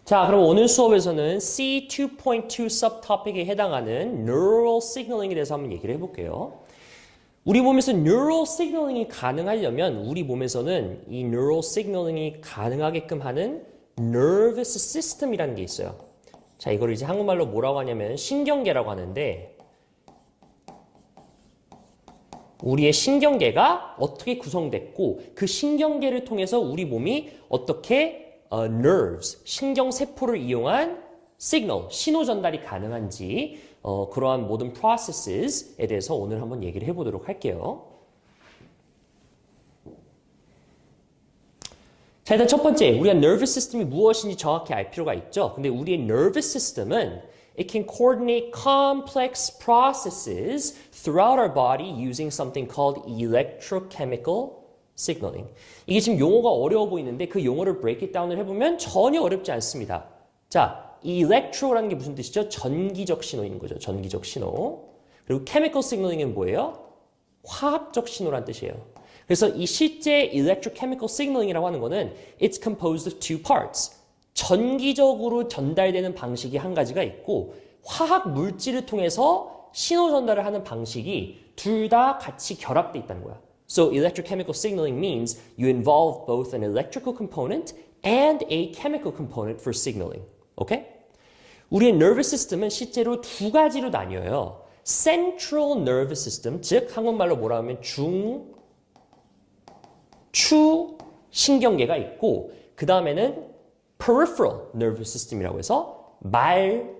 자, 그럼 오늘 수업에서는 C2.2 subtopic에 해당하는 Neural Signaling에 대해서 한번 얘기를 해볼게요. 우리 몸에서 Neural Signaling이 가능하려면 우리 몸에서는 이 Neural Signaling이 가능하게끔 하는 Nervous System이라는 게 있어요. 자, 이걸 이제 한국말로 뭐라고 하냐면 신경계라고 하는데 우리의 신경계가 어떻게 구성됐고 그 신경계를 통해서 우리 몸이 어떻게 nerves, 신경세포를 이용한 signal, 신호 전달이 가능한지 그러한 모든 processes에 대해서 오늘 한번 얘기를 해보도록 할게요. 자, 일단 첫 번째, 우리가 nervous system이 무엇인지 정확히 알 필요가 있죠. 근데 우리의 nervous system은 it can coordinate complex processes throughout our body using something called electrochemical signaling. 이게 지금 용어가 어려워 보이는데 그 용어를 break it down을 해보면 전혀 어렵지 않습니다. 자, electro라는 게 무슨 뜻이죠? 전기적 신호인 거죠. 전기적 신호. 그리고 chemical signaling은 뭐예요? 화학적 신호란 뜻이에요. 그래서 이 실제 electrochemical signaling이라고 하는 거는 it's composed of two parts. 전기적으로 전달되는 방식이 한 가지가 있고 화학 물질을 통해서 신호 전달을 하는 방식이 둘 다 같이 결합돼 있다는 거야. So electrochemical signaling means you involve both an electrical component and a chemical component for signaling. Okay? 우리의 nervous system은 실제로 두 가지로 나뉘어요. Central nervous system, 즉 한국말로 뭐라 하면 중추 신경계가 있고 그 다음에는 peripheral nervous system이라고 해서 말초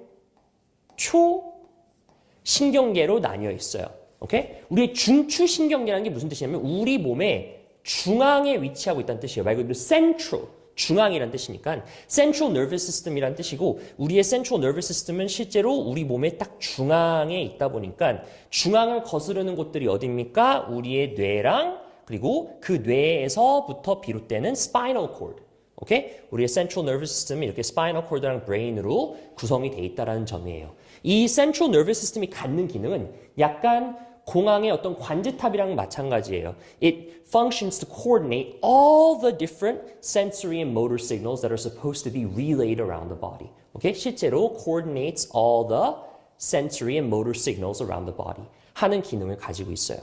신경계로 나뉘어 있어요. 오케이? 우리의 중추신경계라는 게 무슨 뜻이냐면 우리 몸의 중앙에 위치하고 있다는 뜻이에요. 말 그대로 central, 중앙이라는 뜻이니까 central nervous system이라는 뜻이고 우리의 central nervous system은 실제로 우리 몸의 딱 중앙에 있다 보니까 중앙을 거스르는 곳들이 어디입니까? 우리의 뇌랑 그리고 그 뇌에서부터 비롯되는 spinal cord. 오케이? 우리의 central nervous system이 이렇게 spinal cord랑 brain으로 구성이 돼 있다는 점이에요. 이 central nervous system이 갖는 기능은 약간 공항의 어떤 관제탑이랑 마찬가지예요. It functions to coordinate all the different sensory and motor signals that are supposed to be relayed around the body. 오케이? 실제로 coordinates all the sensory and motor signals around the body. 하는 기능을 가지고 있어요.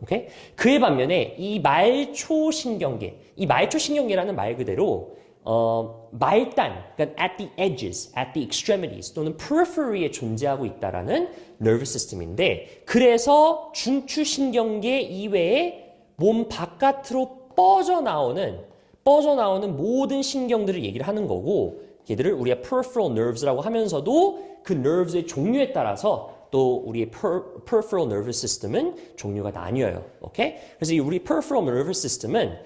오케이? 그에 반면에 이 말초신경계, 이 말초신경계라는 말 그대로 말단, 그러니까 at the edges, at the extremities 또는 periphery에 존재하고 있다라는 nervous system인데 그래서 중추신경계 이외에 몸 바깥으로 뻗어나오는 모든 신경들을 얘기를 하는 거고 걔들을 우리가 peripheral nerves라고 하면서도 그 nerves의 종류에 따라서 또 우리의 peripheral nervous system은 종류가 나뉘어요. 오케이? 그래서 우리 peripheral nervous system은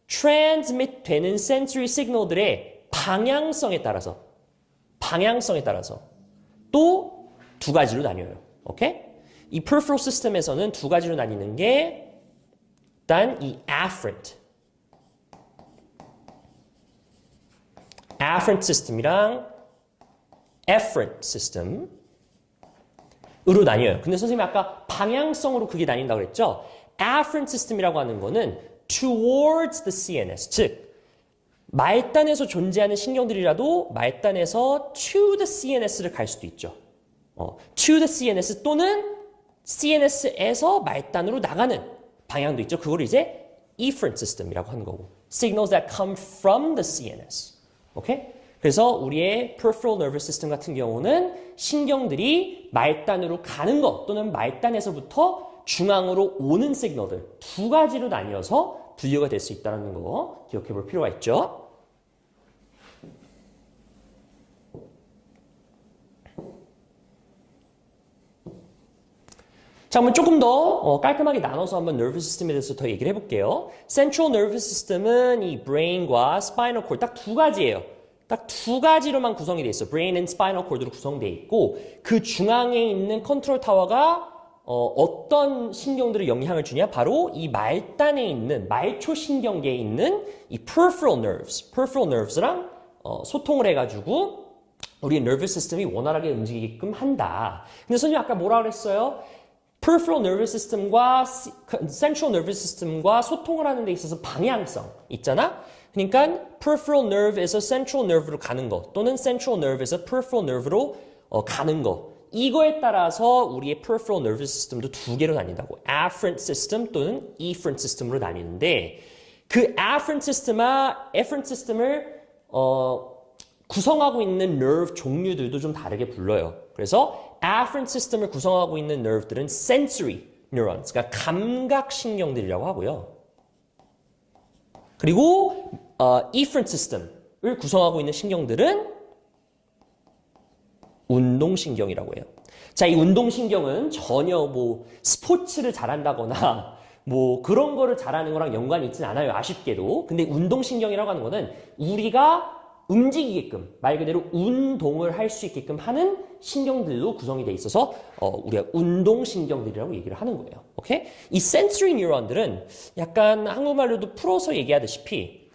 transmit 되는 sensory signal들의 방향성에 따라서 또 두 가지로 나뉘어요. 오케이? 이 peripheral system에서는 두 가지로 나뉘는 게 일단 이 afferent system이랑 efferent system 으로 나뉘어요. 근데 선생님이 아까 방향성으로 그게 나뉜다고 그랬죠? afferent system이라고 하는 거는 towards the CNS, 즉 말단에서 존재하는 신경들이라도 말단에서 to the CNS를 갈 수도 있죠. to the CNS 또는 CNS에서 말단으로 나가는 방향도 있죠. 그걸 이제 efferent system이라고 하는 거고 signals that come from the CNS. 오케이? 그래서 우리의 peripheral nervous system 같은 경우는 신경들이 말단으로 가는 것 또는 말단에서부터 중앙으로 오는 시그널들 두 가지로 나뉘어서 분류가 될 수 있다는 거 기억해 볼 필요가 있죠. 자, 한번 조금 더 깔끔하게 나눠서 한번 nervous system에 대해서 더 얘기를 해볼게요. central nervous system은 이 brain과 spinal cord 딱 두 가지예요. 딱 두 가지로만 구성이 돼 있어. brain and spinal cord로 구성되어 있고 그 중앙에 있는 컨트롤 타워가 어떤 신경들을 영향을 주냐? 바로 이 말단에 있는 말초신경계에 있는 이 peripheral nerves랑 소통을 해가지고 우리의 nervous system이 원활하게 움직이게끔 한다. 근데 선생님 아까 뭐라 그랬어요? peripheral nervous system과 central nervous system과 소통을 하는 데 있어서 방향성 있잖아? 그러니까 peripheral nerve에서 central nerve로 가는 거 또는 central nerve에서 peripheral nerve로 가는 거 이거에 따라서 우리의 peripheral nervous system도 두 개로 나뉜다고. afferent system 또는 efferent system으로 나뉘는데 그 afferent system과 efferent system을 구성하고 있는 nerve 종류들도 좀 다르게 불러요. 그래서 afferent system을 구성하고 있는 nerve들은 sensory neurons, 그러니까 감각신경들이라고 하고요. 그리고 efferent system을 구성하고 있는 신경들은 운동신경이라고 해요. 자, 이 운동신경은 전혀 뭐 스포츠를 잘한다거나 뭐 그런 거를 잘하는 거랑 연관이 있진 않아요. 아쉽게도. 근데 운동신경이라고 하는 거는 우리가 움직이게끔 말 그대로 운동을 할 수 있게끔 하는 신경들로 구성이 돼 있어서 우리가 운동신경들이라고 얘기를 하는 거예요. 오케이? 이 sensory neuron들은 약간 한국말로도 풀어서 얘기하다시피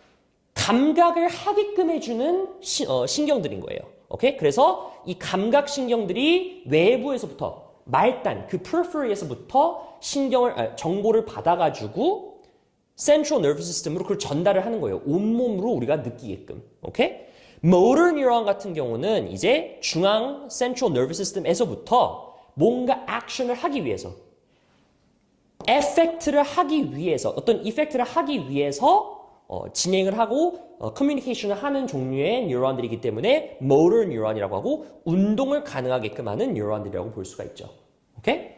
감각을 하게끔 해주는 신경들인 거예요. 오케이? 그래서 이 감각신경들이 외부에서부터 말단, 그 periphery에서부터 정보를 받아가지고 central nervous system으로 그걸 전달을 하는 거예요. 온몸으로 우리가 느끼게끔. 오케이? motor neuron 같은 경우는 이제 중앙 central nervous system에서부터 뭔가 액션을 하기 위해서 에펙트를 하기 위해서 어떤 이펙트를 하기 위해서 진행을 하고 커뮤니케이션을 하는 종류의 뉴런들이기 때문에 motor neuron이라고 하고 운동을 가능하게끔 하는 뉴런들이라고 볼 수가 있죠. 오케이?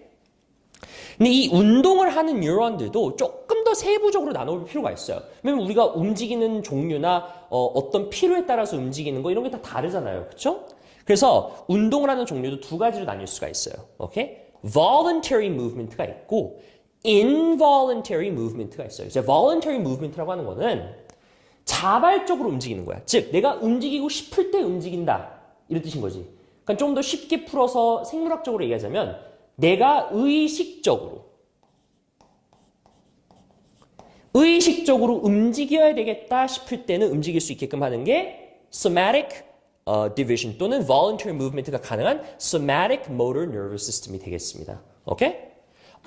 근데 이 운동을 하는 뉴런들도 조금 더 세부적으로 나눠볼 필요가 있어요. 왜냐면 우리가 움직이는 종류나 어떤 필요에 따라서 움직이는 거 이런 게 다 다르잖아요. 그렇죠? 그래서 운동을 하는 종류도 두 가지로 나뉠 수가 있어요. 오케이? voluntary movement가 있고 involuntary movement가 있어요. 이제 voluntary movement라고 하는 거는 자발적으로 움직이는 거야. 즉, 내가 움직이고 싶을 때 움직인다. 이런 뜻인 거지. 그러니까 좀 더 쉽게 풀어서 생물학적으로 얘기하자면 내가 의식적으로 움직여야 되겠다 싶을 때는 움직일 수 있게끔 하는 게 somatic division 또는 voluntary movement가 가능한 somatic motor nervous system이 되겠습니다. 오케이?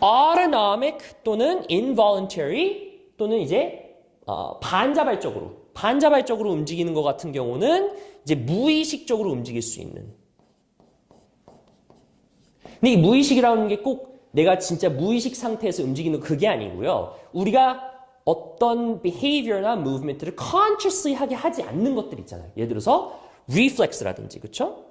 autonomic 또는 involuntary 또는 이제 반자발적으로 움직이는 것 같은 경우는 이제 무의식적으로 움직일 수 있는. 근데 이 무의식이라는 게 꼭 내가 진짜 무의식 상태에서 움직이는 그게 아니고요. 우리가 어떤 behavior나 movement를 consciously 하게 하지 않는 것들 있잖아요. 예를 들어서 reflex라든지, 그렇죠?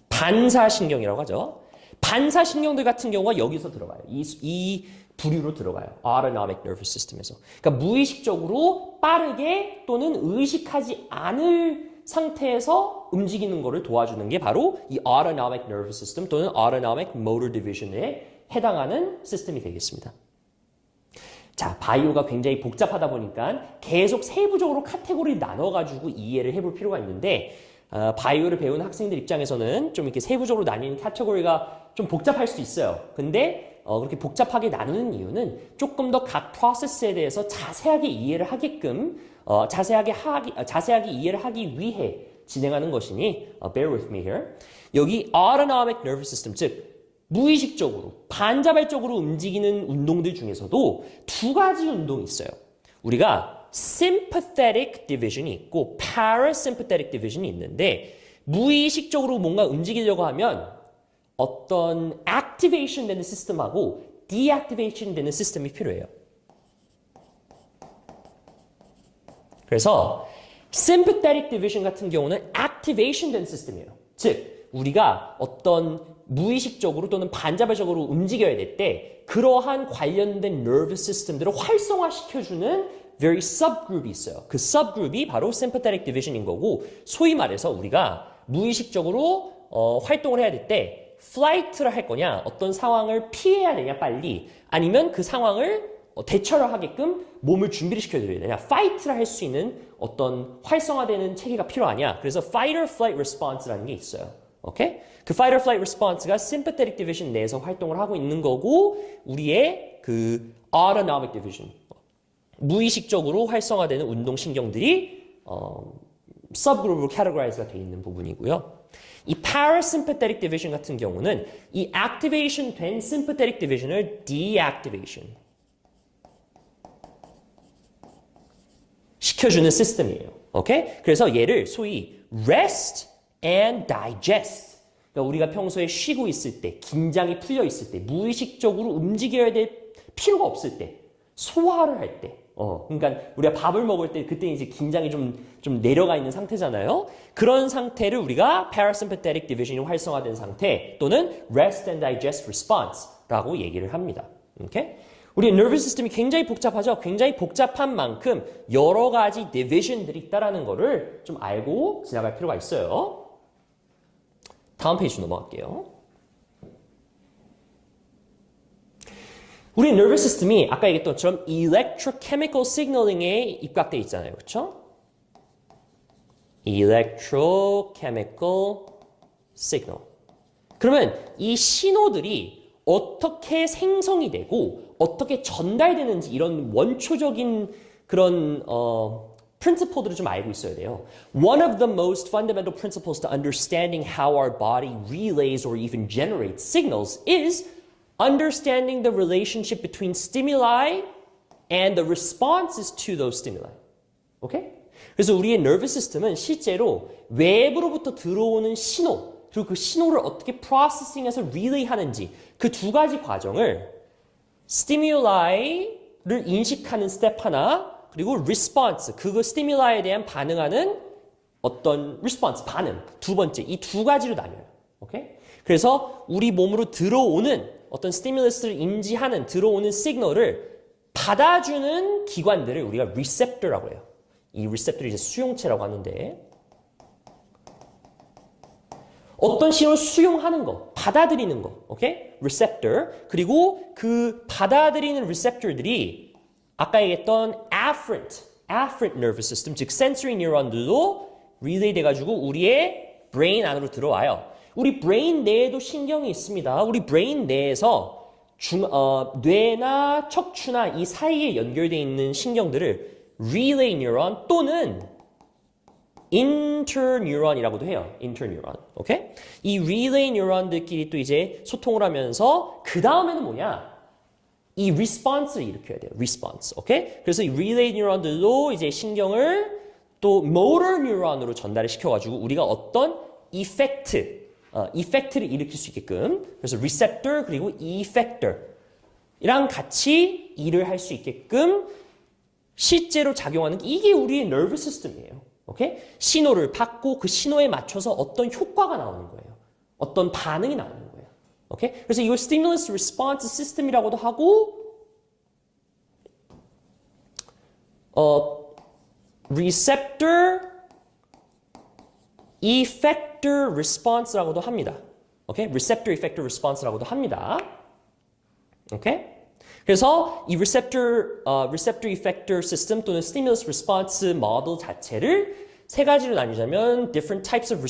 반사신경이라고 하죠. 반사신경들 같은 경우가 여기서 들어가요. 이 부류로 들어가요. autonomic nervous system에서. 그러니까 무의식적으로 빠르게 또는 의식하지 않을 상태에서 움직이는 것을 도와주는 게 바로 이 autonomic nervous system 또는 autonomic motor division에 해당하는 시스템이 되겠습니다. 자, 바이오가 굉장히 복잡하다 보니까 계속 세부적으로 카테고리를 나눠가지고 이해를 해볼 필요가 있는데 바이오를 배우는 학생들 입장에서는 좀 이렇게 세부적으로 나뉘는 카테고리가 좀 복잡할 수도 있어요. 근데 그렇게 복잡하게 나누는 이유는 조금 더 각 프로세스에 대해서 자세하게 이해를 하게끔 자세하게 이해를 하기 위해 진행하는 것이니 bear with me here. 여기 autonomic nervous system, 즉 무의식적으로 반자발적으로 움직이는 운동들 중에서도 두 가지 운동이 있어요. 우리가 sympathetic division이 있고 parasympathetic division이 있는데 무의식적으로 뭔가 움직이려고 하면 어떤 activation 되는 시스템하고 deactivation 되는 시스템이 필요해요. 그래서 sympathetic division 같은 경우는 activation 된 시스템이에요. 즉, 우리가 어떤 무의식적으로 또는 반자발적으로 움직여야 될 때 그러한 관련된 nervous system들을 활성화시켜주는 very subgroup이 있어요. 그 subgroup이 바로 sympathetic division인 거고 소위 말해서 우리가 무의식적으로 활동을 해야 될 때 flight를 할 거냐, 어떤 상황을 피해야 되냐 빨리, 아니면 그 상황을 대처를 하게끔 몸을 준비를 시켜줘야 되냐, fight를 할 수 있는 어떤 활성화되는 체계가 필요하냐. 그래서 fight or flight response라는 게 있어요. 오케이? 그 fight or flight response가 sympathetic division 내에서 활동을 하고 있는 거고 우리의 그 autonomic division, 무의식적으로 활성화되는 운동신경들이 subgroup으로 categorize가 되어 있는 부분이고요. 이 parasympathetic division 같은 경우는 이 activation 된 sympathetic division을 deactivation, 시켜주는 시스템이에요. 오케이? 그래서 얘를 소위 rest and digest. 그러니까 우리가 평소에 쉬고 있을 때, 긴장이 풀려 있을 때, 무의식적으로 움직여야 될 필요가 없을 때, 소화를 할 때, 그러니까 우리가 밥을 먹을 때 그때 이제 긴장이 좀 내려가 있는 상태잖아요. 그런 상태를 우리가 parasympathetic division이 활성화된 상태 또는 rest and digest response라고 얘기를 합니다. 오케이? 우리 nervous system이 굉장히 복잡하죠. 굉장히 복잡한 만큼 여러 가지 division들이 있다라는 거를 좀 알고 지나갈 필요가 있어요. 다음 페이지 넘어갈게요. 우리 nervous system이 아까 얘기했던 것처럼 electrochemical signaling에 입각되어 있잖아요. 그렇죠? electrochemical signal. 그러면 이 신호들이 어떻게 생성이 되고 어떻게 전달되는지 이런 원초적인 그런 principle들을 좀 알고 있어야 돼요. One of the most fundamental principles to understanding how our body relays or even generates signals is understanding the relationship between stimuli and the responses to those stimuli. 오케이? 그래서 우리의 nervous system은 실제로 외부로부터 들어오는 신호 그리고 그 신호를 어떻게 프로세싱해서 릴레이하는지 그 두 가지 과정을 stimuli,를 인식하는 스텝 하나 그리고 response, 그거 stimuli,에 대한 반응하는 어떤 response, 반응 두 번째 이 두 가지로 나뉘어요. 오케이? 그래서 우리 몸으로 들어오는 어떤 스티뮬러스를 인지하는 들어오는 시그널을 받아주는 기관들을 우리가 receptor라고 해요. 이 receptor이 이제 수용체라고 하는데 어떤 신호를 수용하는 거, 받아들이는 거, 오케이? receptor. 그리고 그 받아들이는 receptor들이 아까 얘기했던 afferent nervous system, 즉 sensory neuron들도 relay 돼가지고 우리의 brain 안으로 들어와요. 우리 brain 내에도 신경이 있습니다. 우리 brain 내에서 뇌나 척추나 이 사이에 연결되어 있는 신경들을 relay neuron 또는 interneuron이라고도 해요. interneuron. 오케이? 이 relay neuron들끼리 또 이제 소통을 하면서 그 다음에는 뭐냐? 이 response를 일으켜야 돼요. response. 오케이? 그래서 이 relay neuron들도 이제 신경을 또 motor neuron으로 전달을 시켜가지고 우리가 어떤 effect를 일으킬 수 있게끔 그래서 receptor 그리고 effector이랑 같이 일을 할 수 있게끔 실제로 작용하는 이게 우리의 nervous system이에요. 오케이? 신호를 받고 그 신호에 맞춰서 어떤 효과가 나오는 거예요. 어떤 반응이 나오는 거예요. 오케이? 그래서 이걸 stimulus response system이라고도 하고 receptor effector response라고도 합니다. 오케이? receptor effector response라고도 합니다. 오케이? 그래서 이 receptor effector system 또는 stimulus response 모델 자체를 세 가지로 나누자면 different types of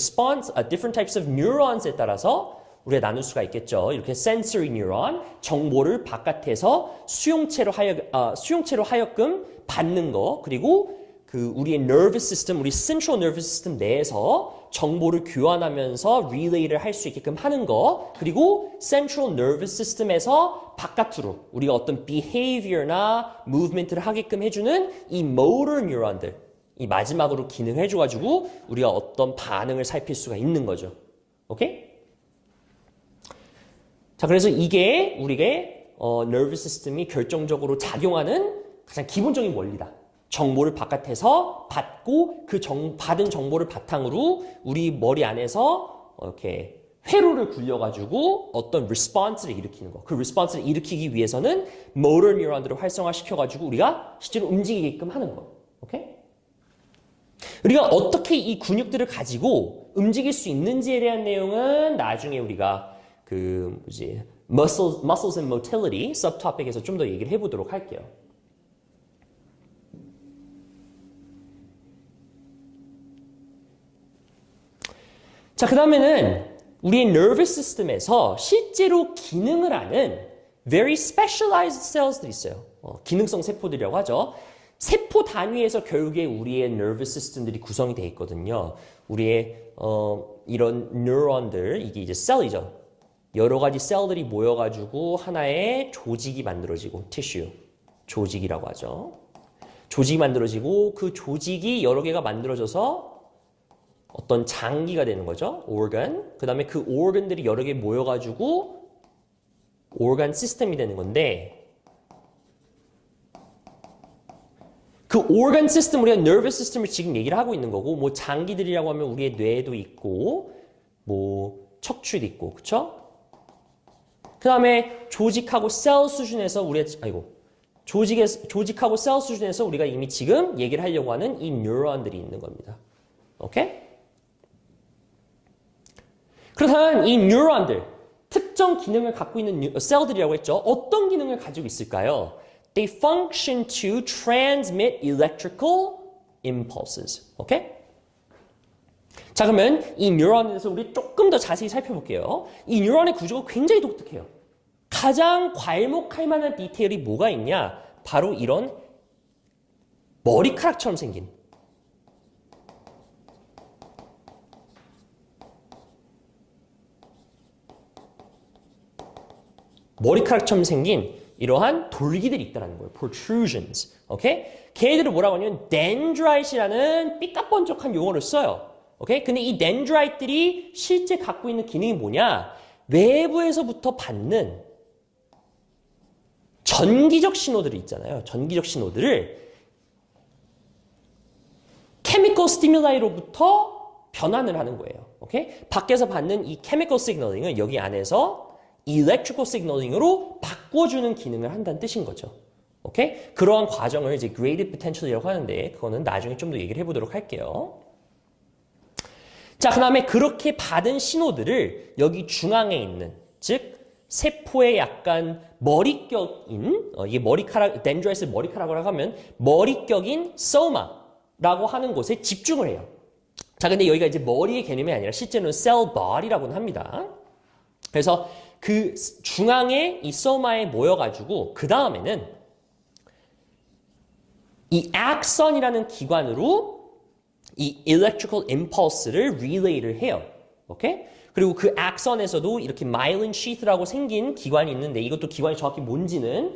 neurons에 따라서 우리가 나눌 수가 있겠죠. 이렇게 sensory neuron, 정보를 바깥에서 수용체로 하여금 받는 거, 그리고 그 우리의 nervous system, 우리 central nervous system 내에서 정보를 교환하면서 relay를 할 수 있게끔 하는 거, 그리고 central nervous system에서 바깥으로 우리가 어떤 behavior나 movement를 하게끔 해주는 이 motor neuron들, 이 마지막으로 기능해줘가지고 우리가 어떤 반응을 살필 수가 있는 거죠. 오케이? 자, 그래서 이게 우리의 nervous system이 결정적으로 작용하는 가장 기본적인 원리다. 정보를 바깥에서 받고 그 받은 정보를 바탕으로 우리 머리 안에서 이렇게 회로를 굴려가지고 어떤 response를 일으키는 거. 그 response를 일으키기 위해서는 motor neuron들을 활성화시켜가지고 우리가 실제로 움직이게끔 하는 거. 오케이? 우리가 어떻게 이 근육들을 가지고 움직일 수 있는지에 대한 내용은 나중에 우리가 muscles and motility subtopic에서 좀 더 얘기를 해보도록 할게요. 자, 그 다음에는 우리의 nervous system에서 실제로 기능을 하는 very specialized cells들이 있어요. 기능성 세포들이라고 하죠. 세포 단위에서 결국에 우리의 nervous system들이 구성이 되어 있거든요. 우리의 이런 neuron들, 이게 이제 셀이죠. 여러 가지 셀들이 모여가지고 하나의 조직이 만들어지고 tissue, 조직이라고 하죠. 조직이 만들어지고 그 조직이 여러 개가 만들어져서 어떤 장기가 되는 거죠. organ. 그 다음에 그 organ들이 여러 개 모여가지고 organ 시스템이 되는 건데 그 organ 시스템 우리가 nervous system을 지금 얘기를 하고 있는 거고 뭐 장기들이라고 하면 우리의 뇌도 있고 뭐 척추도 있고 그쵸? 그 다음에 조직하고 셀 수준에서 조직하고 셀 수준에서 우리가 이미 지금 얘기를 하려고 하는 이 뉴런들이 있는 겁니다. 오케이? 그렇다면 이 뉴런들, 특정 기능을 갖고 있는 셀들이라고 했죠. 어떤 기능을 가지고 있을까요? They function to transmit electrical impulses. 오케이? 자, 그러면 이 뉴런에 대해서 우리 조금 더 자세히 살펴볼게요. 이 뉴런의 구조가 굉장히 독특해요. 가장 괄목할 만한 디테일이 뭐가 있냐? 바로 이런 머리카락처럼 생긴 이러한 돌기들이 있다는 거예요. protrusions. 오케이? 걔네들을 뭐라고 하냐면 dendrit이라는 삐까뻔쩍한 용어를 써요. 오케이? 근데 이 dendrit들이 실제 갖고 있는 기능이 뭐냐? 외부에서부터 받는 전기적 신호들이 있잖아요. 전기적 신호들을 chemical stimuli 로부터 변환을 하는 거예요. 오케이? 밖에서 받는 이 chemical signaling을 여기 안에서 electrical signaling으로 바꿔주는 기능을 한다는 뜻인 거죠. 오케이? 그러한 과정을 이제 graded potential이라고 하는데 그거는 나중에 좀 더 얘기를 해보도록 할게요. 자, 그 다음에 그렇게 받은 신호들을 여기 중앙에 있는, 즉 세포의 약간 머리격인, 이게 머리카락, dendrit의 머리카락이라고 하면 머리격인 soma라고 하는 곳에 집중을 해요. 자, 근데 여기가 이제 머리의 개념이 아니라 실제로는 cell body라고는 합니다. 그래서 그 중앙에 이 soma에 모여가지고 그 다음에는 이 axon이라는 기관으로 이 electrical impulse를 relay를 해요. 오케이? 그리고 그 axon에서도 이렇게 myelin sheath라고 생긴 기관이 있는데 이것도 기관이 정확히 뭔지는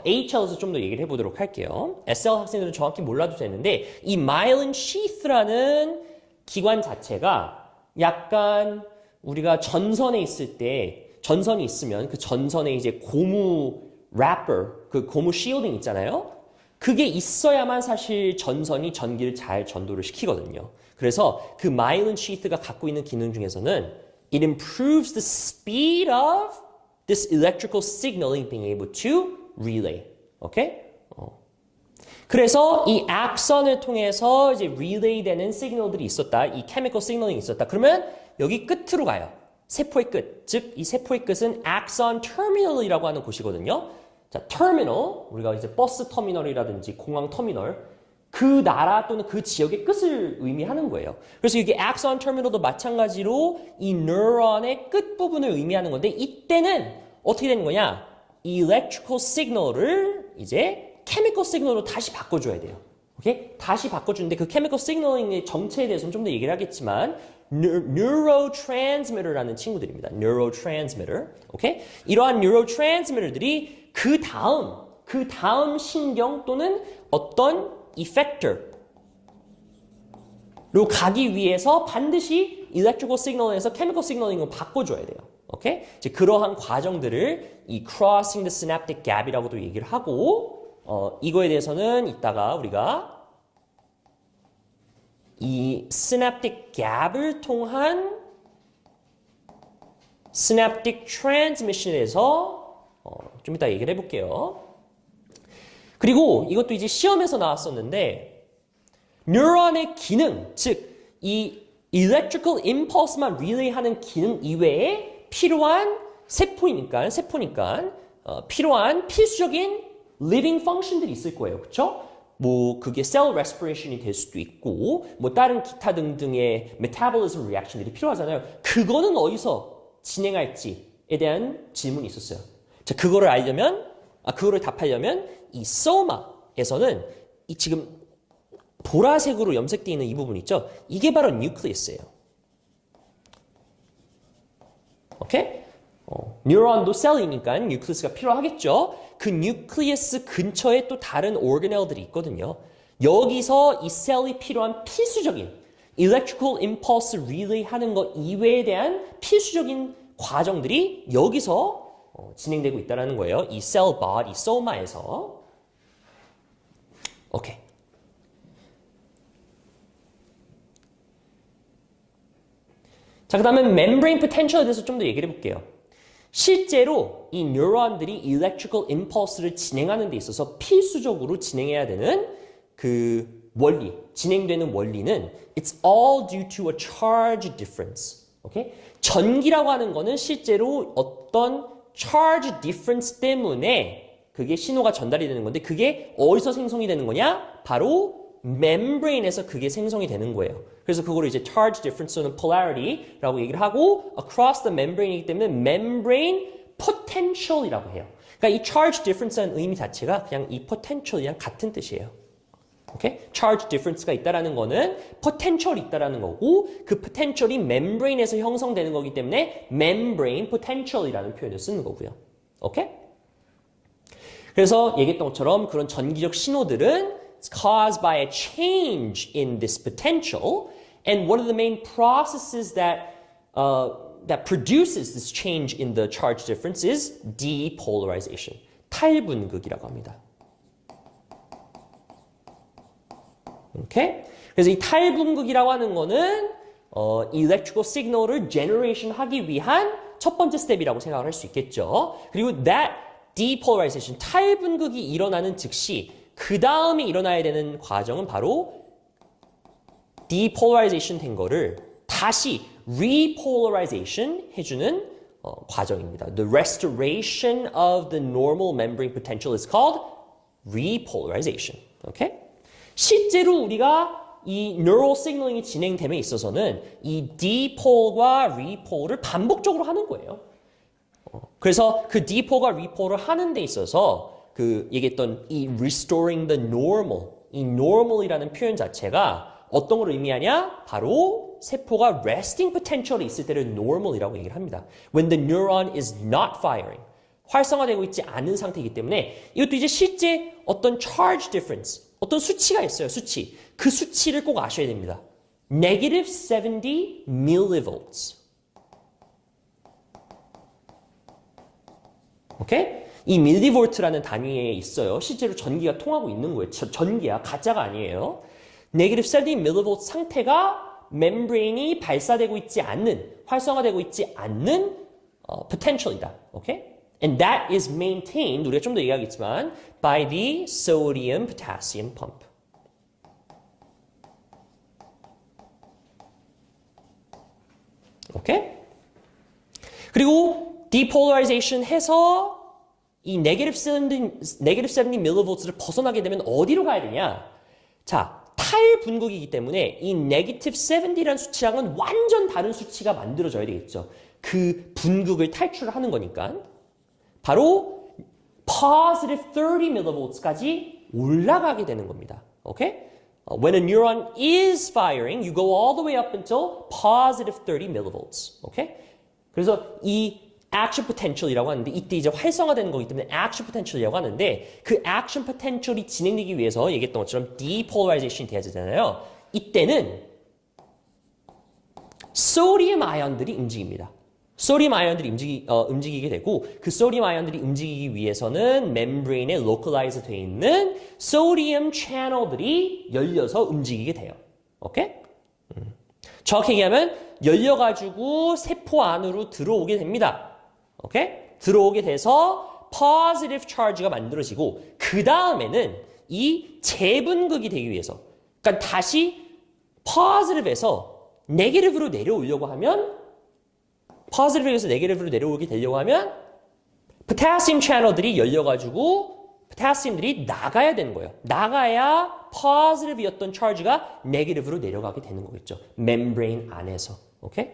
HL에서 좀 더 얘기를 해보도록 할게요. SL 학생들은 정확히 몰라도 되는데 이 myelin sheath라는 기관 자체가 약간 우리가 전선에 있을 때 전선이 있으면 그 전선에 이제 고무 래퍼, 그 고무 쉴딩 있잖아요. 그게 있어야만 사실 전선이 전기를 잘 전도를 시키거든요. 그래서 그 myelin sheath가 갖고 있는 기능 중에서는 it improves the speed of this electrical signaling being able to relay. 오케이? 그래서 이 axon을 통해서 이제 relay 되는 시그널들이 있었다. 이 chemical signaling이 있었다. 그러면 여기 끝으로 가요. 세포의 끝. 즉, 이 세포의 끝은 axon terminal이라고 하는 곳이거든요. 자, 터미널, 우리가 이제 버스 터미널이라든지 공항 터미널, 그 나라 또는 그 지역의 끝을 의미하는 거예요. 그래서 이게 axon terminal도 마찬가지로 이 뉴런의 끝부분을 의미하는 건데 이때는 어떻게 되는 거냐? electrical signal을 이제 chemical signal로 다시 바꿔줘야 돼요. 오케이? 다시 바꿔주는데 그 chemical signaling의 정체에 대해서는 좀 더 얘기를 하겠지만 neurotransmitter라는 친구들입니다. neurotransmitter. 오케이? 이러한 neurotransmitter들이 그 다음 신경 또는 어떤 effector로 가기 위해서 반드시 electrical signal에서 chemical signaling으로 바꿔줘야 돼요. 오케이? 이제 그러한 과정들을 이 crossing the synaptic gap이라고도 얘기를 하고, 이거에 대해서는 이따가 우리가 이 synaptic gap을 통한 synaptic transmission에 대해서 좀 이따 얘기를 해볼게요. 그리고 이것도 이제 시험에서 나왔었는데 뉴런의 기능, 즉 이 electrical impulse만 relay하는 기능 이외에 필요한 세포니까 필요한 필수적인 living function들이 있을 거예요. 그렇죠? 뭐 그게 cell respiration이 될 수도 있고 뭐 다른 기타 등등의 metabolism reaction들이 필요하잖아요. 그거는 어디서 진행할지에 대한 질문이 있었어요. 자, 그거를 답하려면 이 soma에서는 이 지금 보라색으로 염색되어 있는 이 부분 있죠? 이게 바로 뉴클리어스예요. 오케이? 뉴런도 셀이니까 뉴클리어스가 필요하겠죠? 그 뉴클리어스 근처에 또 다른 오르가넬들이 있거든요. 여기서 이 셀이 필요한 필수적인 electrical impulse relay 하는 것 이외에 대한 필수적인 과정들이 여기서 진행되고 있다는 거예요. 이 셀 body, soma에서. 오케이. 자, 그 다음에 membrane potential에 대해서 좀 더 얘기를 해볼게요. 실제로 이 뉴런들이 electrical impulse를 진행하는 데 있어서 필수적으로 진행해야 되는 그 원리, 진행되는 원리는 it's all due to a charge difference. 오케이? 전기라고 하는 거는 실제로 어떤 charge difference 때문에 그게 신호가 전달이 되는 건데 그게 어디서 생성이 되는 거냐? 바로 membrane에서 그게 생성이 되는 거예요. 그래서 그거를 이제 charge difference 또는 polarity라고 얘기를 하고 across the membrane이기 때문에 membrane potential이라고 해요. 그러니까 이 charge difference라는 의미 자체가 그냥 이 potential이랑 같은 뜻이에요. 오케이? charge difference가 있다라는 거는 potential이 있다라는 거고 그 potential이 membrane에서 형성되는 거기 때문에 membrane potential이라는 표현을 쓰는 거고요. 오케이? 그래서 얘기했던 것처럼 그런 전기적 신호들은 caused by a change in this potential, and one of the main processes that produces this change in the charge difference is depolarization, 탈분극이라고 합니다. 오케이? 그래서 이 탈분극이라고 하는 거는 electrical signal을 generation 하기 위한 첫 번째 스텝이라고 생각을 할 수 있겠죠. 그리고 that depolarization, 탈분극이 일어나는 즉시 그 다음에 일어나야 되는 과정은 바로 depolarization 된 거를 다시 repolarization 해주는 과정입니다. The restoration of the normal membrane potential is called repolarization. Okay? 실제로 우리가 이 neural signaling이 진행됨에 있어서는 이 depol과 repol을 반복적으로 하는 거예요. 그래서 그 depol과 repol을 하는 데 있어서 그 얘기했던 이 restoring the normal, 이 normal이라는 표현 자체가 어떤 걸 의미하냐? 바로 세포가 resting potential이 있을 때를 normal이라고 얘기를 합니다. When the neuron is not firing, 활성화되고 있지 않은 상태이기 때문에 이것도 이제 실제 어떤 charge difference, 어떤 수치가 있어요. 수치. 그 수치를 꼭 아셔야 됩니다. negative 70 millivolts. 오케이? 이 밀리볼트라는 단위에 있어요. 실제로 전기가 통하고 있는 거예요. 전기야. 가짜가 아니에요. 네게티브 70 밀리볼트 상태가 멤브레인이 발사되고 있지 않는, 활성화되고 있지 않는 potential이다. 오케이? And that is maintained, 우리가 좀 더 얘기하겠지만, by the sodium potassium pump. 오케이? 그리고 depolarization 해서 이 negative 70 millivolts를 벗어나게 되면 어디로 가야 되냐? 자, 탈분극이기 때문에 이 negative 70라는 수치랑은 완전 다른 수치가 만들어져야 되겠죠. 그 분극을 탈출하는 거니까. 바로 positive 30 millivolts까지 올라가게 되는 겁니다. 오케이? When a neuron is firing, you go all the way up until positive 30 millivolts. 오케이? 그래서 이 action potential이라고 하는데 이때 이제 활성화되는 거기 때문에 action potential이라고 하는데 그 action potential이 진행되기 위해서 얘기했던 것처럼 depolarization이 돼야 되잖아요. 이때는 소디움 아이언들이 움직입니다. 소디움 아이언들이 움직이게 되고 그 소디움 아이언들이 움직이기 위해서는 멤브레인에 localize 되어 있는 소디움 채널들이 열려서 움직이게 돼요. 오케이? 정확히 얘기하면 열려가지고 세포 안으로 들어오게 됩니다. 오케이? 들어오게 돼서 positive charge가 만들어지고 그 다음에는 이 재분극이 되기 위해서 그러니까 다시 positive에서 negative로 내려오려고 하면 positive에서 negative로 내려오게 되려고 하면 potassium 채널들이 열려가지고 potassium들이 나가야 되는 거예요. 나가야 positive이었던 charge가 negative로 내려가게 되는 거겠죠. membrane 안에서. 오케이?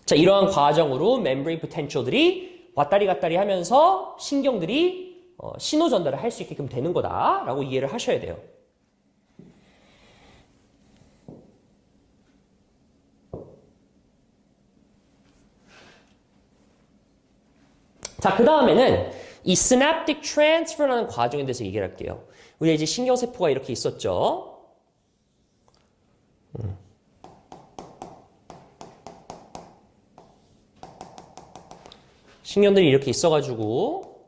자, 이러한 과정으로 membrane potential들이 왔다리 갔다리 하면서 신경들이 신호 전달을 할 수 있게끔 되는 거다라고 이해를 하셔야 돼요. 자, 그 다음에는 이 synaptic transfer라는 과정에 대해서 얘기를 할게요. 우리 이제 신경세포가 이렇게 있었죠. 신경들이 이렇게 있어가지고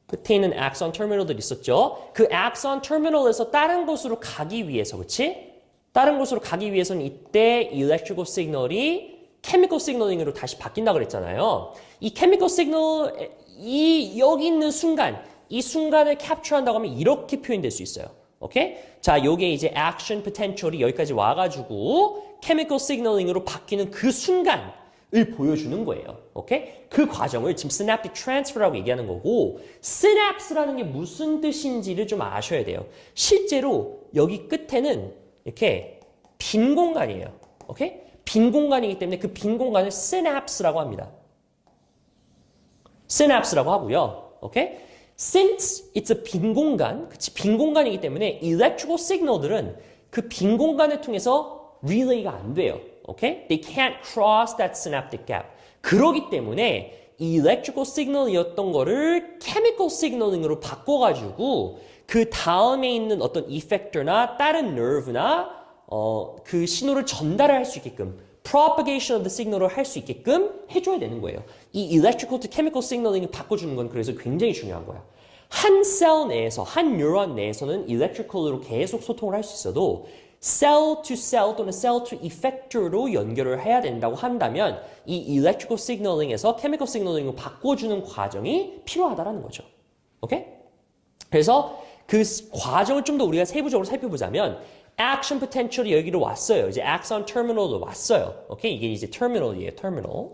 끝에 있는 axon 터미널들이 있었죠. 그 axon 터미널에서 다른 곳으로 가기 위해서, 그치? 다른 곳으로 가기 위해서는 이때 electrical signal이 chemical signaling으로 다시 바뀐다 그랬잖아요. 이 chemical signal, 여기 있는 순간, 이 순간을 capture한다고 하면 이렇게 표현될 수 있어요. 오케이? 자, 요게 이제 action potential이 여기까지 와가지고 chemical signaling으로 바뀌는 그 순간을 보여주는 거예요. 오케이? 그 과정을 지금 synaptic transfer라고 얘기하는 거고, synapse라는 게 무슨 뜻인지를 좀 아셔야 돼요. 실제로 여기 끝에는 이렇게 빈 공간이에요. 오케이? 빈 공간이기 때문에 그 빈 공간을 synapse라고 합니다. synapse라고 하고요. 오케이? Since it's a 빈 공간, 그치? 빈 공간이기 때문에 electrical signal들은 그 빈 공간을 통해서 relay가 안 돼요. 오케이? They can't cross that synaptic gap. 그러기 때문에 electrical signal이었던 거를 chemical signaling으로 바꿔가지고 그 다음에 있는 어떤 effector나 다른 nerve나 그 신호를 전달할 수 있게끔 propagation of the signal을 할 수 있게끔 해줘야 되는 거예요. 이 electrical to chemical signaling을 바꿔주는 건 그래서 굉장히 중요한 거야. 한 셀 내에서, 한 뉴런 내에서는 electrical로 계속 소통을 할 수 있어도 cell to cell 또는 cell to effector로 연결을 해야 된다고 한다면 이 electrical signaling에서 chemical signaling으로 바꿔주는 과정이 필요하다라는 거죠. 오케이? 그래서 그 과정을 좀 더 우리가 세부적으로 살펴보자면 action potential이 여기로 왔어요. 이제 axon terminal로 왔어요. 오케이? 이게 이제 terminal이에요. terminal.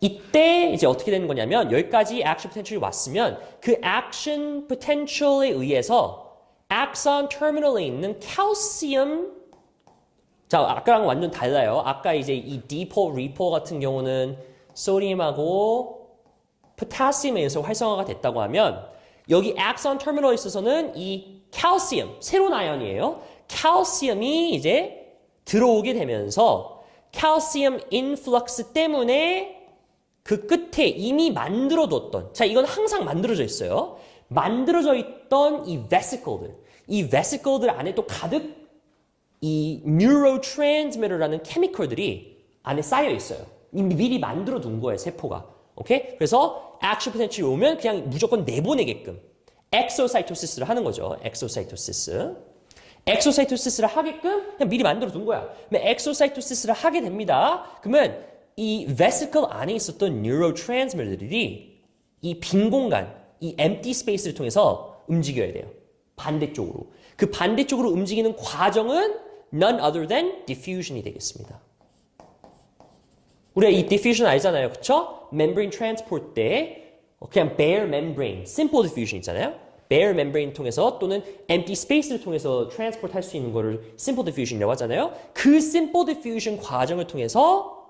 이때 이제 어떻게 되는 거냐면 여기까지 action potential이 왔으면 그 action potential에 의해서 axon terminal에 있는 calcium, 자, 아까랑 완전 달라요. 아까 이제 이 dipole, repole 같은 경우는 소디움하고 포타시움에 의해서 활성화가 됐다고 하면 여기 axon terminal에 있어서는 이 calcium, 새로운 아연이에요. calcium이 이제 들어오게 되면서 calcium influx 때문에 그 끝에 이미 만들어뒀던, 자, 이건 항상 만들어져 있어요. 만들어져 있던 이 vesicle들, 이 vesicle들 안에 또 가득 이 neurotransmitter라는 케미컬들이 안에 쌓여 있어요. 이미 미리 만들어 둔 거예요, 세포가. 오케이? 그래서 action potential이 오면 그냥 무조건 내보내게끔 exocytosis를 하는 거죠. exocytosis를 하게끔 그냥 미리 만들어 둔 거야. 그러면 exocytosis를 하게 됩니다. 그러면 이 vesicle 안에 있었던 neurotransmitter들이 이 빈 공간, 이 empty space를 통해서 움직여야 돼요. 반대쪽으로. 그 반대쪽으로 움직이는 과정은 none other than diffusion이 되겠습니다. 우리가 이 diffusion 알잖아요. 그쵸? membrane transport 때 그냥 bare membrane, simple diffusion 있잖아요. bare membrane 통해서 또는 empty space를 통해서 transport 할 수 있는 거를 simple diffusion이라고 하잖아요. 그 simple diffusion 과정을 통해서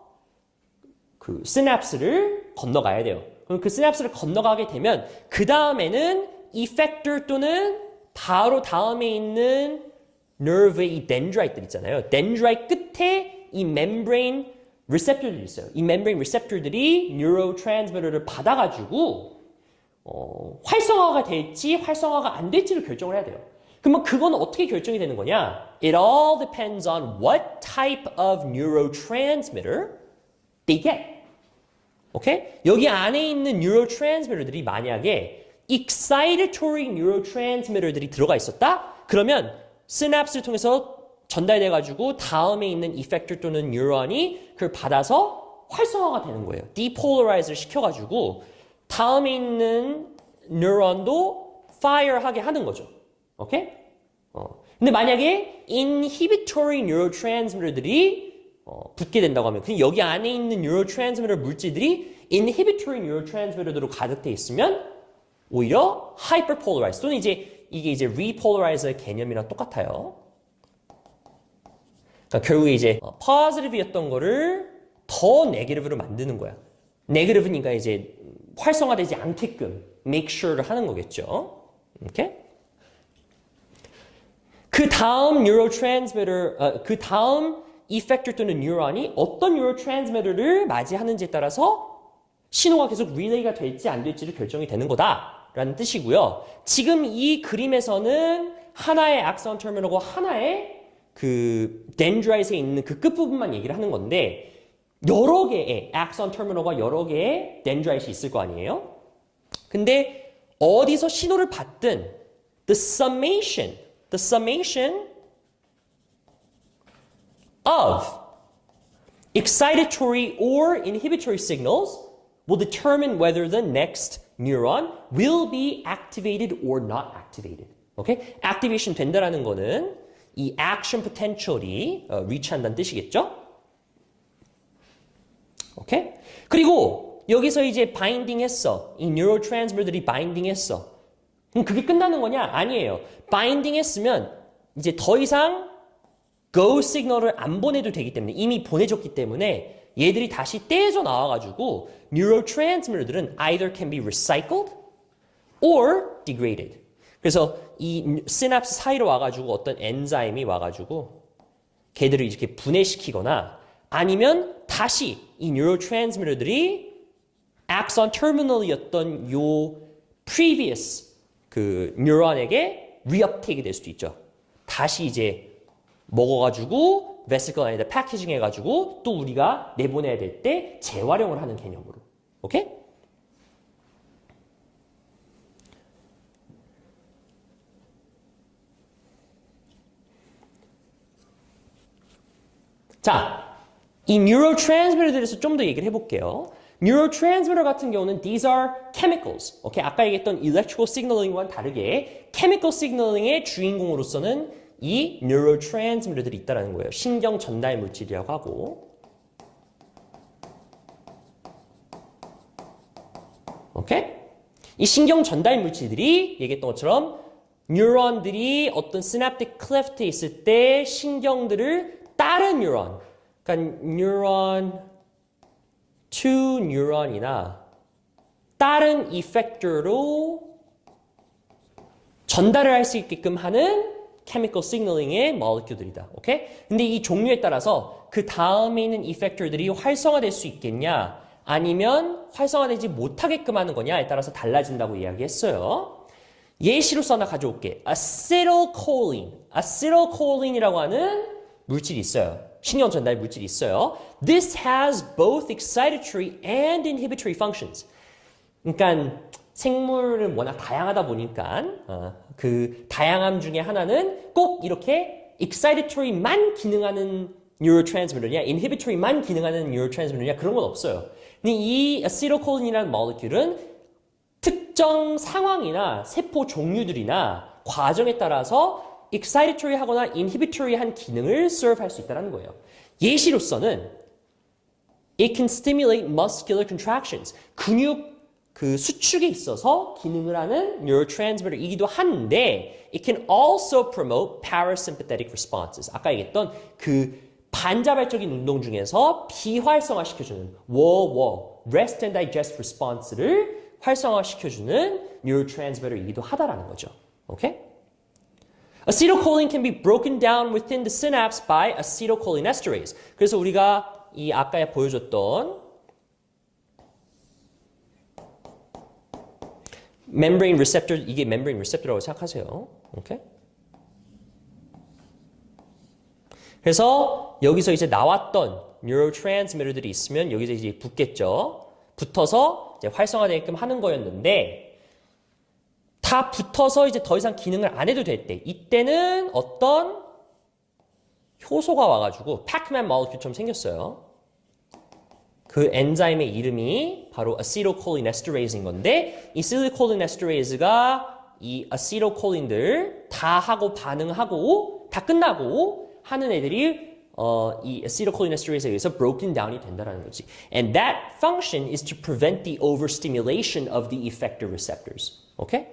그 synapse를 건너가야 돼요. 그럼 그 synapse를 건너가게 되면 그 다음에는 effector 또는 바로 다음에 있는 nerve의 이 dendrite들 있잖아요. dendrite 끝에 이 membrane receptor들이 있어요. 이 membrane receptor들이 neurotransmitter를 받아가지고 활성화가 될지 활성화가 안 될지를 결정을 해야 돼요. 그러면 그건 어떻게 결정이 되는 거냐? It all depends on what type of neurotransmitter they get. 오케이? 여기 안에 있는 neurotransmitter들이 만약에 excitatory neurotransmitter들이 들어가 있었다? 그러면 synapse를 통해서 전달돼가지고 다음에 있는 effector 또는 뉴런이 그걸 받아서 활성화가 되는 거예요. depolarize를 시켜가지고 다음에 있는 뉴런도 fire하게 하는 거죠. 오케이? 근데 만약에 inhibitory neurotransmitter들이 붙게 된다고 하면 그냥 여기 안에 있는 neurotransmitter 물질들이 inhibitory neurotransmitter로 가득돼 있으면 오히려 hyperpolarize 또는 이제 이게 이제 repolarize의 개념이랑 똑같아요. 그러니까 결국에 이제 positive였던 거를 더 negative로 만드는 거야. negative니까 이제 활성화되지 않게끔 make sure를 하는 거겠죠. 오케이? 그 다음 neurotransmitter, 그 다음 effector 또는 뉴런이 어떤 neurotransmitter를 맞이하는지에 따라서 신호가 계속 relay가 될지 안 될지를 결정이 되는 거다라고 라는 뜻이고요. 지금 이 그림에서는 하나의 axon terminal과 하나의 그 dendrite에 있는 그 끝부분만 얘기를 하는 건데 여러 개의 axon terminal과 여러 개의 dendrite이 있을 거 아니에요? 근데 어디서 신호를 받든 the summation of excitatory or inhibitory signals will determine whether the next neuron will be activated or not activated. 오케이? activation 된다라는 거는 이 action potential이 reach한다는 뜻이겠죠? 오케이? 그리고 여기서 이제 바인딩 했어. 이 neurotransmitter들이 바인딩 했어. 그럼 그게 끝나는 거냐? 아니에요. 바인딩 했으면 이제 더 이상 go 시그널을 안 보내도 되기 때문에 이미 보내줬기 때문에 얘들이 다시 떼져 나와가지고 neurotransmitter들은 either can be recycled or degraded. 그래서 이 시냅스 사이로 와가지고 어떤 엔자임이 와가지고 걔들을 이렇게 분해시키거나 아니면 다시 이 neurotransmitter들이 axon terminal이었던 요 previous 그 뉴런에게 reuptake이 될 수도 있죠. 다시 이제 먹어가지고 vesicle 안에다 패키징 해가지고 또 우리가 내보내야 될 때 재활용을 하는 개념으로. 오케이? 자, 이 neurotransmitter에 대해서 좀 더 얘기를 해볼게요. neurotransmitter 같은 경우는 these are chemicals. 오케이? 아까 얘기했던 electrical signaling과는 다르게 chemical signaling의 주인공으로서는 이 neurotransmitter들이 있다는 거예요. 신경 전달 물질이라고 하고. 오케이? 이 신경 전달 물질들이 얘기했던 것처럼 뉴런들이 어떤 synaptic cleft에 있을 때 신경들을 다른 뉴런, 그러니까 뉴런 to 뉴런이나 다른 이펙터로 전달을 할 수 있게끔 하는 chemical signaling의 molecule들이다. 오케이? 근데 이 종류에 따라서 그 다음에 있는 이펙터들이 활성화될 수 있겠냐 아니면 활성화되지 못하게끔 하는 거냐에 따라서 달라진다고 이야기했어요. 예시로서 하나 가져올게. acetylcholine이라고 하는 물질이 있어요. 신경 전달 물질이 있어요. This has both excitatory and inhibitory functions. 그러니까 생물은 워낙 다양하다 보니까 그 다양함 중에 하나는 꼭 이렇게 excitatory만 기능하는 neurotransmitter냐, inhibitory만 기능하는 neurotransmitter냐 그런 건 없어요. 근데 이 acetylcholine이라는 모lecule은 특정 상황이나 세포 종류들이나 과정에 따라서 excitatory 하거나 inhibitory 한 기능을 serve 할 수 있다는 거예요. 예시로서는 it can stimulate muscular contractions. 근육 그 수축에 있어서 기능을 하는 neurotransmitter이기도 한데 it can also promote parasympathetic responses. 아까 얘기했던 그 반자발적인 운동 중에서 비활성화시켜주는 rest and digest response를 활성화시켜주는 neurotransmitter이기도 하다라는 거죠. 오케이? Acetylcholine can be broken down within the synapse by acetylcholinesterase. 그래서 우리가 이 아까 보여줬던 membrane receptor, 이게 membrane receptor라고 생각하세요. 오케이? 그래서 여기서 이제 나왔던 neurotransmitter들이 있으면 여기서 이제 붙겠죠. 붙어서 이제 활성화되게끔 하는 거였는데 다 붙어서 이제 더 이상 기능을 안 해도 될 때 이때는 어떤 효소가 와가지고 pac-man molecule처럼 생겼어요. 그 엔자임의 이름이 바로 acetylcholinesterase인 건데 이 acetylcholinesterase가 이 acetylcholin들 다 하고 반응하고 다 끝나고 하는 애들이 이 acetylcholinesterase에 의해서 broken down이 된다는 거지. And that function is to prevent the overstimulation of the effector receptors. 오케이?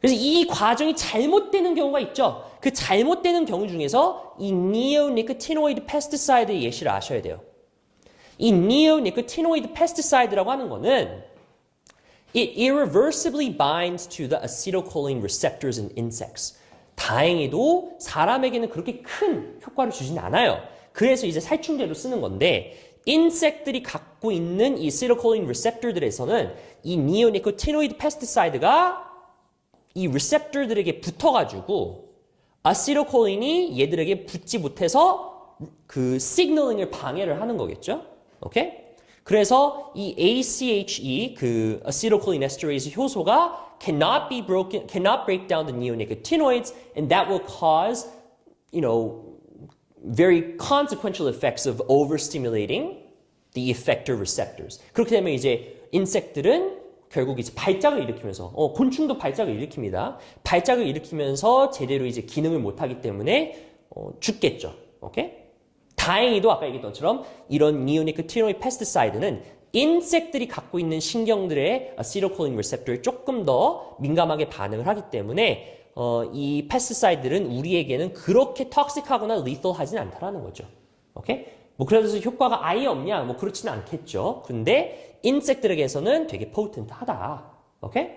그래서 이 과정이 잘못되는 경우가 있죠. 그 잘못되는 경우 중에서 이 neonicotinoid pesticide의 예시를 아셔야 돼요. 이 neonicotinoid pesticide라고 하는 거는 it irreversibly binds to the acetylcholine receptors in insects. 다행히도 사람에게는 그렇게 큰 효과를 주진 않아요. 그래서 이제 살충제로 쓰는 건데 인섹들이 갖고 있는 이 시로콜린 리셉터들에서는 이 니오니코티노이드 페스티사이드가 이 리셉터들에게 붙어가지고 아시로콜린이 얘들에게 붙지 못해서 그 시그널링을 방해를 하는 거겠죠. 오케이? 그래서 이 ACHE 그 acetylcholinesterase 효소가 cannot break down the neonicotinoids, and that will cause, very consequential effects of overstimulating the effector receptors. 그렇게 되면 이제 인섹들은 결국 이제 발작을 일으키면서, 곤충도 발작을 일으킵니다. 발작을 일으키면서 제대로 이제 기능을 못하기 때문에 죽겠죠. 오케이? 다행히도 아까 얘기했던 것처럼 이런 니오니코티노이드 페스티사이드는 인섹들이 갖고 있는 신경들의 아시로콜린 리셉터에 조금 더 민감하게 반응을 하기 때문에 이 페스티사이드들은 우리에게는 그렇게 톡식하거나 리톨하진 않다라는 거죠. 오케이? 뭐 그래서 효과가 아예 없냐? 뭐 그렇지는 않겠죠. 근데 인섹들에게서는 되게 포텐트하다. 오케이?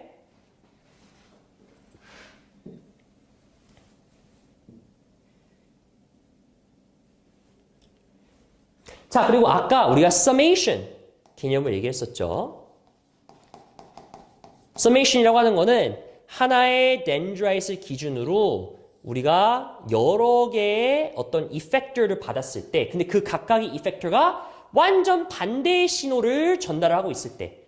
자, 그리고 아까 우리가 summation 개념을 얘기했었죠. summation이라고 하는 거는 하나의 dendrit을 기준으로 우리가 여러 개의 어떤 이펙터를 받았을 때, 근데 그 각각의 이펙터가 완전 반대의 신호를 전달하고 있을 때,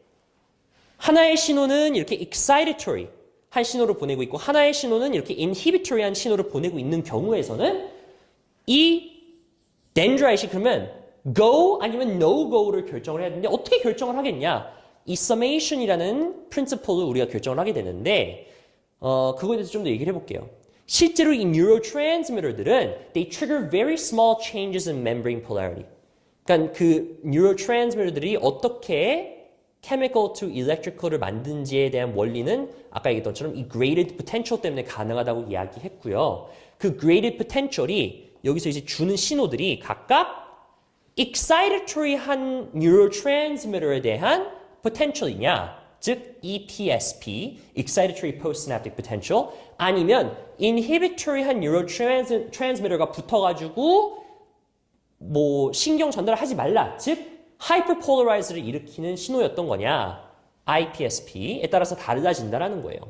하나의 신호는 이렇게 excitatory 한 신호를 보내고 있고, 하나의 신호는 이렇게 inhibitory 한 신호를 보내고 있는 경우에서는 이 dendrit이 그러면 go 아니면 no go를 결정을 해야 되는데 어떻게 결정을 하겠냐? 이 summation이라는 principle을 우리가 결정을 하게 되는데 그거에 대해서 좀 더 얘기를 해볼게요. 실제로 이 neurotransmitter들은 they trigger very small changes in membrane polarity. 그러니까 그 neurotransmitter들이 어떻게 chemical to electrical을 만든지에 대한 원리는 아까 얘기했던 것처럼 이 graded potential 때문에 가능하다고 이야기했고요. 그 graded potential이 여기서 이제 주는 신호들이 각각 excitatory한 neurotransmitter에 대한 potential이냐, 즉 EPSP, excitatory postsynaptic potential, 아니면 inhibitory한 neurotransmitter가 붙어가지고 뭐 신경 전달을 하지 말라, 즉 hyperpolarize를 일으키는 신호였던 거냐, IPSP에 따라서 달라진다라는 거예요.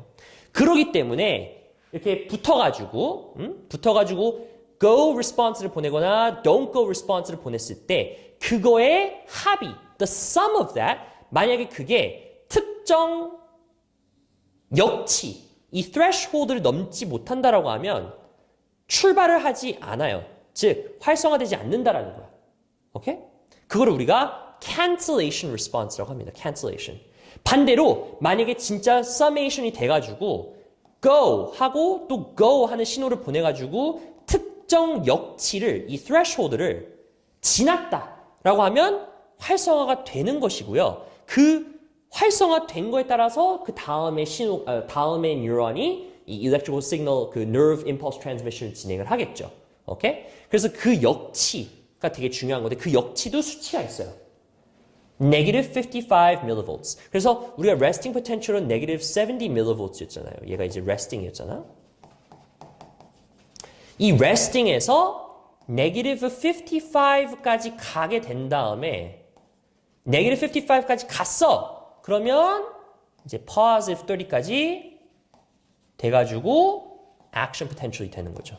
그러기 때문에 이렇게 붙어가지고 go response를 보내거나 don't go response를 보냈을 때 그거의 합이, the sum of that, 만약에 그게 특정 역치, 이 threshold를 넘지 못한다라고 하면 출발을 하지 않아요. 즉 활성화되지 않는다라는 거야. 오케이? 그거를 우리가 cancellation response라고 합니다. cancellation. 반대로 만약에 진짜 summation이 돼가지고 go 하고 또 go 하는 신호를 보내가지고 특정 역치를, 이 threshold를 지났다라고 하면 활성화가 되는 것이고요. 그 활성화된 거에 따라서 그 다음에 다음에 뉴런이 이 electrical signal, 그 nerve impulse transmission을 진행을 하겠죠. 오케이? 그래서 그 역치가 되게 중요한 건데 그 역치도 수치가 있어요. negative 55 millivolts. 그래서 우리가 resting potential은 negative 70 millivolts였잖아요. 얘가 이제 resting이었잖아. 이 resting에서 negative 55까지 가게 된 다음에 negative 55까지 갔어. 그러면 이제 positive 30까지 돼가지고 action potential이 되는 거죠.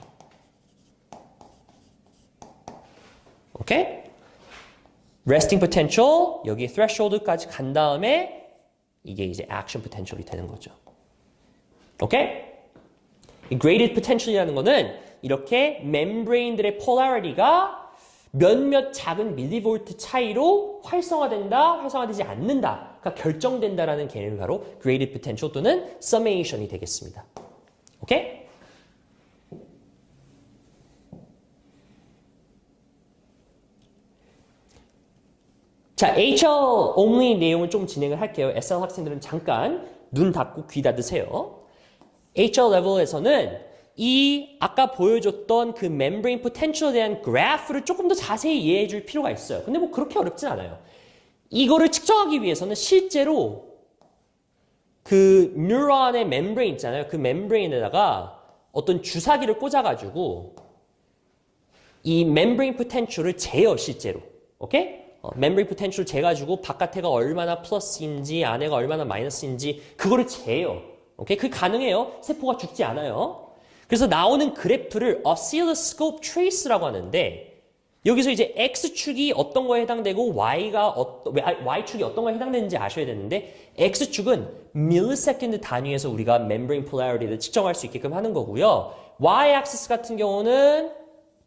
오케이? resting potential, 여기 threshold까지 간 다음에 이게 이제 action potential이 되는 거죠. 오케이? 이 graded potential이라는 거는 이렇게 membrane들의 polarity가 몇몇 작은 밀리볼트 차이로 활성화된다, 활성화되지 않는다가 결정된다라는 개념이 바로 graded potential 또는 summation이 되겠습니다. 오케이? 자, HL only 내용을 좀 진행을 할게요. SL 학생들은 잠깐 눈 닫고 귀 닫으세요. HL 레벨에서는 이 아까 보여줬던 그 membrane potential에 대한 그래프를 조금 더 자세히 이해해 줄 필요가 있어요. 근데 뭐 그렇게 어렵진 않아요. 이거를 측정하기 위해서는 실제로 그 뉴런의 membrane 있잖아요. 그 membrane에다가 어떤 주사기를 꽂아가지고 이 membrane potential을 재요, 실제로. 오케이? membrane potential 재가지고 바깥에가 얼마나 플러스인지 안에가 얼마나 마이너스인지 그거를 재요. 오케이? 그게 가능해요. 세포가 죽지 않아요. 그래서 나오는 그래프를 oscilloscope trace라고 하는데 여기서 이제 X축이 어떤 거에 해당되고 Y축이 어떤 거에 해당되는지 아셔야 되는데 X축은 millisecond 단위에서 우리가 membrane polarity를 측정할 수 있게끔 하는 거고요. Y-axis 같은 경우는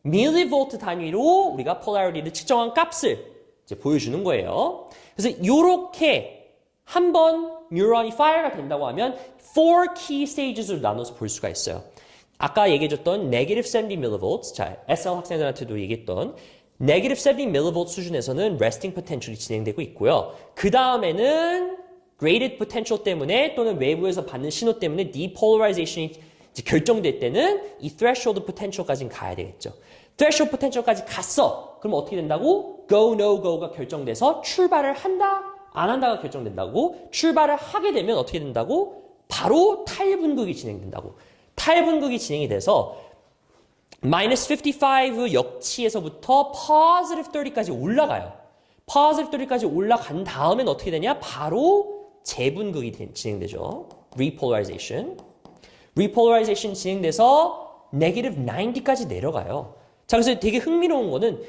millivolt 단위로 우리가 polarity를 측정한 값을 이제 보여주는 거예요. 그래서 이렇게 한번 뉴런이 fire가 된다고 하면 4 key stages로 나눠서 볼 수가 있어요. 아까 얘기해줬던 negative 70 millivolts, 자, SL 학생들한테도 얘기했던 negative 70 millivolts 수준에서는 resting potential이 진행되고 있고요. 그 다음에는 graded potential 때문에 또는 외부에서 받는 신호 때문에 depolarization이 결정될 때는 이 threshold potential까지는 가야 되겠죠. threshold potential까지 갔어. 그럼 어떻게 된다고? go, no, go가 결정돼서 출발을 한다, 안 한다가 결정된다고. 출발을 하게 되면 어떻게 된다고? 바로 탈분극이 진행된다고. 탈분극이 진행이 돼서 minus 55 역치에서부터 positive 30까지 올라가요. positive 30까지 올라간 다음엔 어떻게 되냐? 바로 재분극이 진행되죠. repolarization. repolarization 진행돼서 negative 90까지 내려가요. 자, 그래서 되게 흥미로운 거는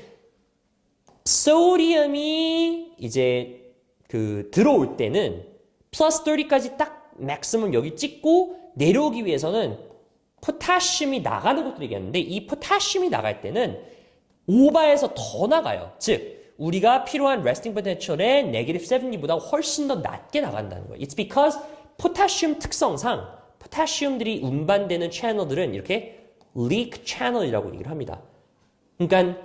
소디움이 이제 들어올 때는 플러스 30까지 딱 맥시멈 여기 찍고 내려오기 위해서는 포타슘이 나가는 것도 얘기하는데 이 포타슘이 나갈 때는 오버에서 더 나가요. 즉 우리가 필요한 resting potential의 negative 70보다 훨씬 더 낮게 나간다는 거예요. It's because 포타슘 특성상 포타슘들이 운반되는 채널들은 이렇게 leak channel이라고 얘기를 합니다. 그러니까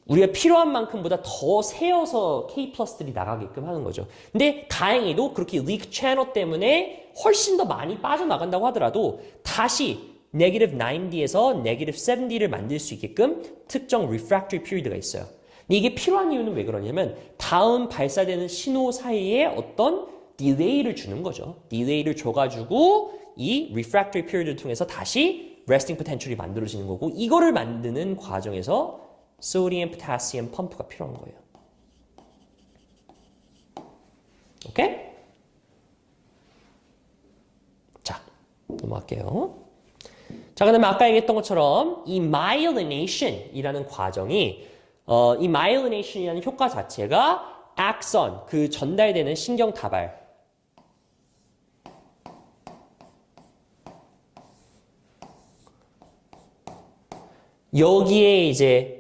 우리가 필요한 만큼보다 더 세어서 K+들이 나가게끔 하는 거죠. 근데 다행히도 그렇게 leak channel 때문에 훨씬 더 많이 빠져나간다고 하더라도 다시 negative 90에서 negative 70를 만들 수 있게끔 특정 refractory period가 있어요. 근데 이게 필요한 이유는 왜 그러냐면 다음 발사되는 신호 사이에 어떤 딜레이를 주는 거죠. 딜레이를 줘가지고 이 refractory period를 통해서 다시 resting potential이 만들어지는 거고 이거를 만드는 과정에서 소디움, 포타시움 펌프가 필요한 거예요. 오케이? 자, 넘어갈게요. 자, 그다음에 아까 얘기했던 것처럼 이 myelination이라는 과정이 이 myelination이라는 효과 자체가 axon, 그 전달되는 신경 다발 여기에 이제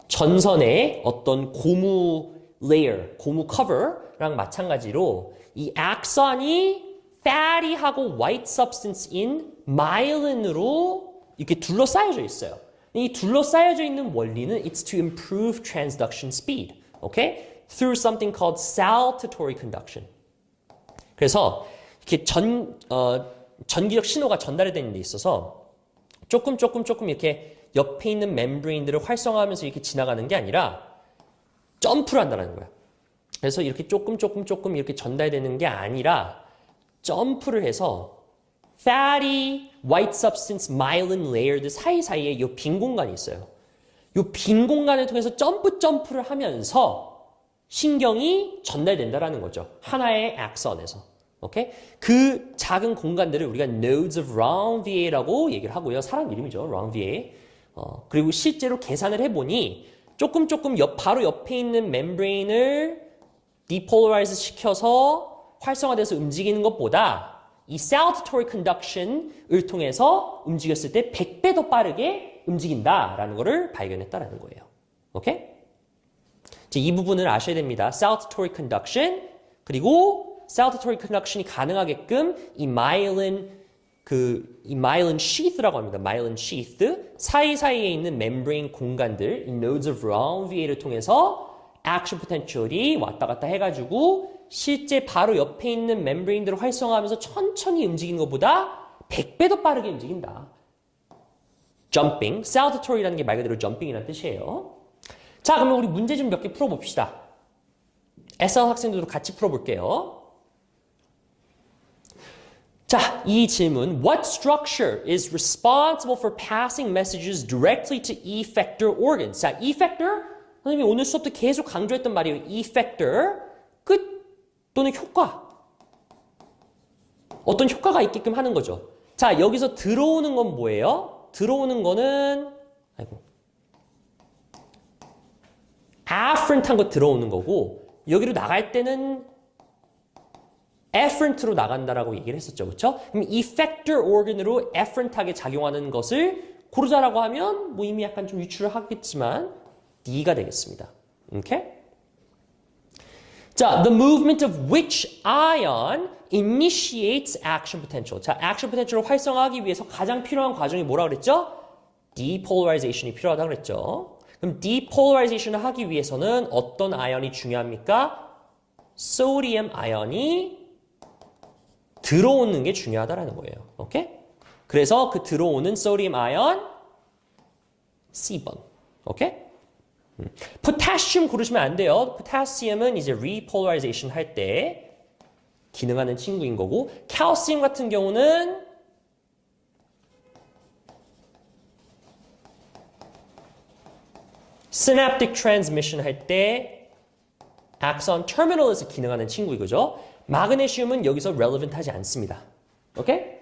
전선의 어떤 고무 레이어, 고무 커버랑 마찬가지로 이 axon이 fatty하고 white substance인 myelin으로 이렇게 둘러싸여져 있어요. 이 둘러싸여져 있는 원리는 it's to improve transduction speed, okay? Through something called saltatory conduction. 그래서 이렇게 전기적 신호가 전달이 되는 데 있어서 조금 이렇게 옆에 있는 멤브레인들을 활성화하면서 이렇게 지나가는 게 아니라 점프를 한다는 거야. 그래서 이렇게 조금 이렇게 전달되는 게 아니라 점프를 해서 fatty, white substance, myelin layer 사이사이에 이 빈 공간이 있어요. 이 빈 공간을 통해서 점프를 하면서 신경이 전달된다라는 거죠. 하나의 axon에서. 오케이? 그 작은 공간들을 우리가 nodes of Ranvier,라고 얘기를 하고요. 사람 이름이죠. Ranvier. 그리고 실제로 계산을 해보니 조금 바로 옆에 있는 멤브레인을 depolarize 시켜서 활성화돼서 움직이는 것보다 이 saltatory conduction을 통해서 움직였을 때 100배 더 빠르게 움직인다라는 것을 발견했다라는 거예요. 오케이? 이 부분을 아셔야 됩니다. saltatory conduction 그리고 saltatory conduction이 가능하게끔 이 myelin sheath라고 합니다. myelin sheath 사이사이에 있는 멤브레인 공간들, 이 nodes of Ranvier를 통해서 action potential이 왔다 갔다 해가지고 실제 바로 옆에 있는 멤브레인들을 활성화하면서 천천히 움직이는 것보다 100배 더 빠르게 움직인다. jumping, saltatory라는 게 말 그대로 jumping이라는 뜻이에요. 자, 그러면 우리 문제 좀 몇 개 풀어봅시다. SL 학생들도 같이 풀어볼게요. 자, 이 질문. What structure is responsible for passing messages directly to effector organs? 자, effector. 선생님이 오늘 수업 때 계속 강조했던 말이에요. effector. 끝 또는 효과. 어떤 효과가 있게끔 하는 거죠. 자, 여기서 들어오는 건 뭐예요? 들어오는 거는 afferent한 거 들어오는 거고 여기로 나갈 때는 efferent로 나간다라고 얘기를 했었죠. 그렇죠? 그럼 effector organ으로 efferent하게 작용하는 것을 고르자라고 하면 뭐 이미 약간 좀 유추를 하겠지만 D가 되겠습니다. 오케이? 자, the movement of which ion initiates action potential. 자, action potential을 활성화하기 위해서 가장 필요한 과정이 뭐라 그랬죠? depolarization이 필요하다 그랬죠. 그럼 depolarization을 하기 위해서는 어떤 아연이 중요합니까? 소디움 아연이 들어오는 게 중요하다라는 거예요. 오케이? 그래서 그 들어오는 소디움 아연 C번. 오케이? 포타시움 고르시면 안 돼요. 포타시움은 이제 repolarization 할 때 기능하는 친구인 거고 칼슘 같은 경우는 synaptic transmission 할 때 axon terminal에서 기능하는 친구이죠. 마그네슘은 여기서 relevant 하지 않습니다. 오케이?